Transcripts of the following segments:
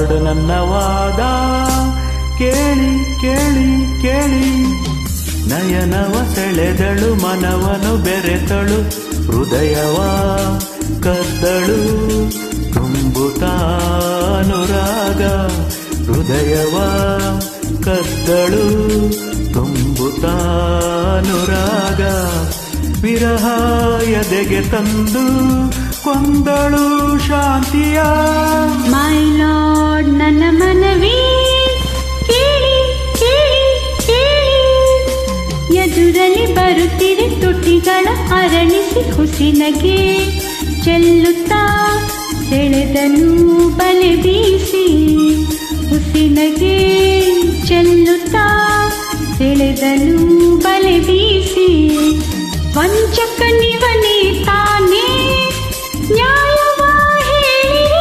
My lord ನನ್ನ ವಾದ ಕೇಳಿ ಕೇಳಿ ಕೇಳಿ. ನಯನವ ಸೆಳೆದಳು ಮನವನು ಬೆರೆತಳು ಹೃದಯವ ಕದ್ದಳು ತುಂಬುತ್ತಾನುರಾಗ. ಹೃದಯವ ಕದ್ದಳು ತುಂಬುತ್ತಾನುರಾಗ. ವಿರಹ ಎದೆಗೆ ತಂದು ಕೊಂದಳು ಶಾಂತಿಯ. ಮೈಲಾರ್ಡ್ ನನ್ನ ಮನವಿ ಕೇಳಿ ಕೇಳಿ ಕೇಳಿ. ಎದುರಲ್ಲಿ ಬರುತ್ತಿದೆ ತುಟಿಗಳ ಅರಳಿಸಿ ಹುಸಿನಗೆ ಚೆಲ್ಲುತ್ತಾ ಸೆಳೆದನು ಬಲೆ ಬೀಸಿ. ಹುಸಿನಗೆ ಚೆಲ್ಲುತ್ತಾ ಸೆಳೆದನು ಬಲೆ ಬೀಸಿ. ವಂಚಕನಿವನೇ ತಾನೇ ನ್ಯಾಯವ ಹೇಳಿರಿ.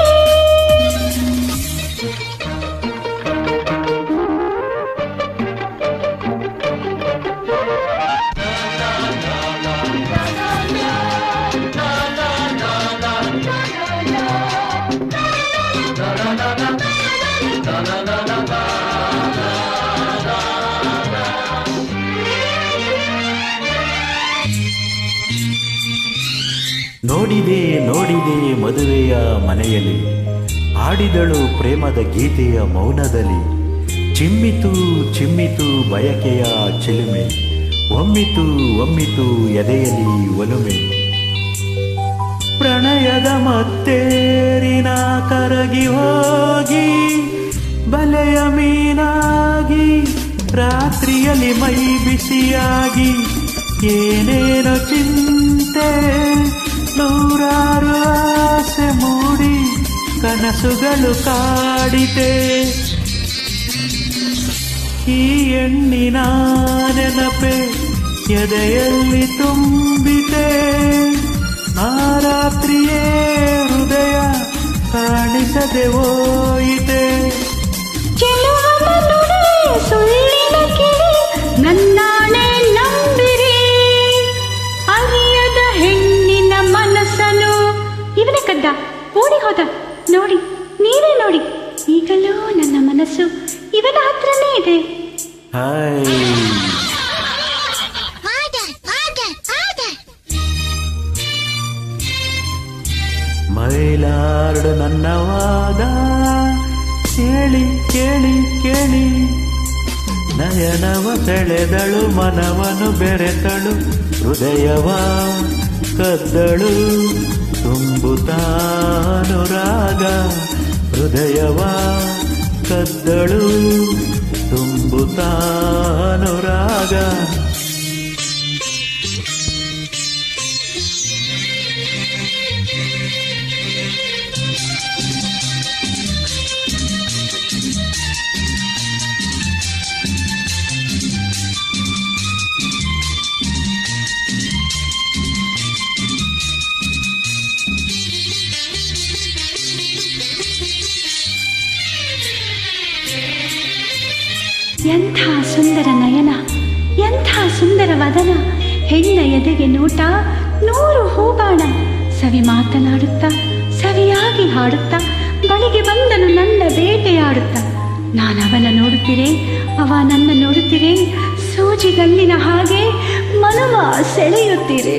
ನೋಡಿದೆ ನೋಡಿದೆ ಮದುವೆಯ ಮನೆಯಲ್ಲಿ ಹಾಡಿದಳು ಪ್ರೇಮದ ಗೀತೆಯ ಮೌನದಲ್ಲಿ. ಚಿಮ್ಮಿತು ಚಿಮ್ಮಿತು ಬಯಕೆಯ ಚಿಲುಮೆ, ಒಮ್ಮಿತು ಒಮ್ಮಿತು ಎದೆಯಲ್ಲಿ ಒಲುಮೆ. ಪ್ರಣಯದ ಮತ್ತೇರಿನ ಕರಗಿ ಹೋಗಿ ಬಲೆಯ ಮೀನಾಗಿ ರಾತ್ರಿಯಲ್ಲಿ ಮೈ ಬಿಸಿಯಾಗಿ. ಏನೇನೋ ಚಿಂತೆ ನೂರಾರು ಆಸೆ ಮೂಡಿ ಕನಸುಗಳು ಕಾಡಿತೆ. ಈ ಹೆಣ್ಣಿನ ನೆನಪೆ ಎದೆಯಲ್ಲಿ ತುಂಬಿತೆ. ಆ ರಾತ್ರಿಯೇ ಹೃದಯ ಕಾಣಿಸದೆ ಹೋಯಿತೆ. ಸುಳ್ಳಿನ ಕಿಡಿ ನನ್ನಾಣೆ ನಂಬಿರಿ. ಅರಿಯದ ಹೆಣ್ಣಿನ ಮನಸ್ಸನು ಇವನೇ ಕದ್ದ, ಓಡಿ ಹೋದ. ನೋಡಿ ನೀವೇ ನೋಡಿ, ಈಗಲೂ ನನ್ನ ಮನಸ್ಸು ಇವನ ಹತ್ರನೇ ಇದೆ. ಮೈಲಾರ್ಡ್ ನನ್ನ ವಾದ ಕೇಳಿ ಕೇಳಿ ಕೇಳಿ. ನಯನವ ಸೆಳೆದಳು ಮನವನು ಬೆರೆತಳು ಹೃದಯವ ಕದ್ದಳು ತುಂಬುತ್ತಾನುರಾಗ. ಹೃದಯವ ಕದ್ದಳು ತುಂಬುತ್ತಾನುರಾಗ. ಎಂಥ ಸುಂದರ ನಯನ, ಎಂಥ ಸುಂದರ ವದನ. ಹೆಣ್ಣ ಎದೆಗೆ ನೋಟ ನೂರು ಹೂಬಾಣ. ಸವಿ ಮಾತನಾಡುತ್ತಾ ಸವಿಯಾಗಿ ಹಾಡುತ್ತಾ ಬಳಿಗೆ ಬಂದನು ನನ್ನ ಬೇಟೆಯಾಡುತ್ತಾ. ನಾನು ಅವನ ನೋಡುತ್ತೀರೆ, ಅವ ನನ್ನ ನೋಡುತ್ತೀರೆ. ಸೂಜಿಗಲ್ಲಿನ ಹಾಗೆ ಮನವ ಸೆಳೆಯುತ್ತೀರೆ.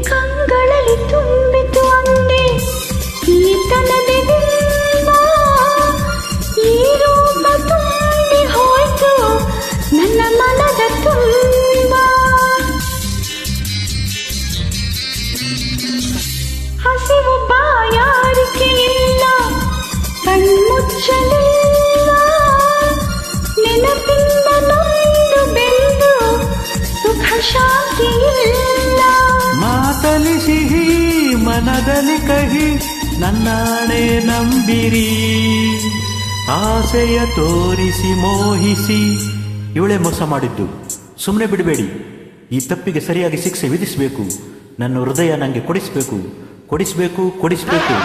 ಕಂಗಳಲ್ಲಿ ತುಂಬಿತು ಅಂದೆ ಈ ತನದೆ ಬಿಂಬ. ಈ ರೂಪ ತುಂಬಿ ಹೋಯ್ತು ನನ್ನ ಮನದ ತುಂಬ. ಹಸಿವು ಬಾಯಾರಿಕೆ ಇಲ್ಲ, ಕಣ್ಮುಚ್ಚಲಿಲ್ಲ. ನೆನಪಿಂದ ನೊಂದು ಬೆಂದು ಸುಖ ಶಾಂತಿ ಇಲ್ಲ. ಮಾತಲಿ ಸಿಹಿ ಮನದಲ್ಲಿ ಕಹಿ ನನ್ನಾಣೆ ನಂಬಿರಿ. ಆಸೆಯ ತೋರಿಸಿ ಮೋಹಿಸಿ ಇವಳೇ ಮೋಸ ಮಾಡಿದ್ದು. ಸುಮ್ಮನೆ ಬಿಡಬೇಡಿ. ಈ ತಪ್ಪಿಗೆ ಸರಿಯಾಗಿ ಶಿಕ್ಷೆ ವಿಧಿಸಬೇಕು. ನನ್ನ ಹೃದಯ ನನಗೆ ಕೊಡಿಸಬೇಕು, ಕೊಡಿಸಬೇಕು, ಕೊಡಿಸಬೇಕು.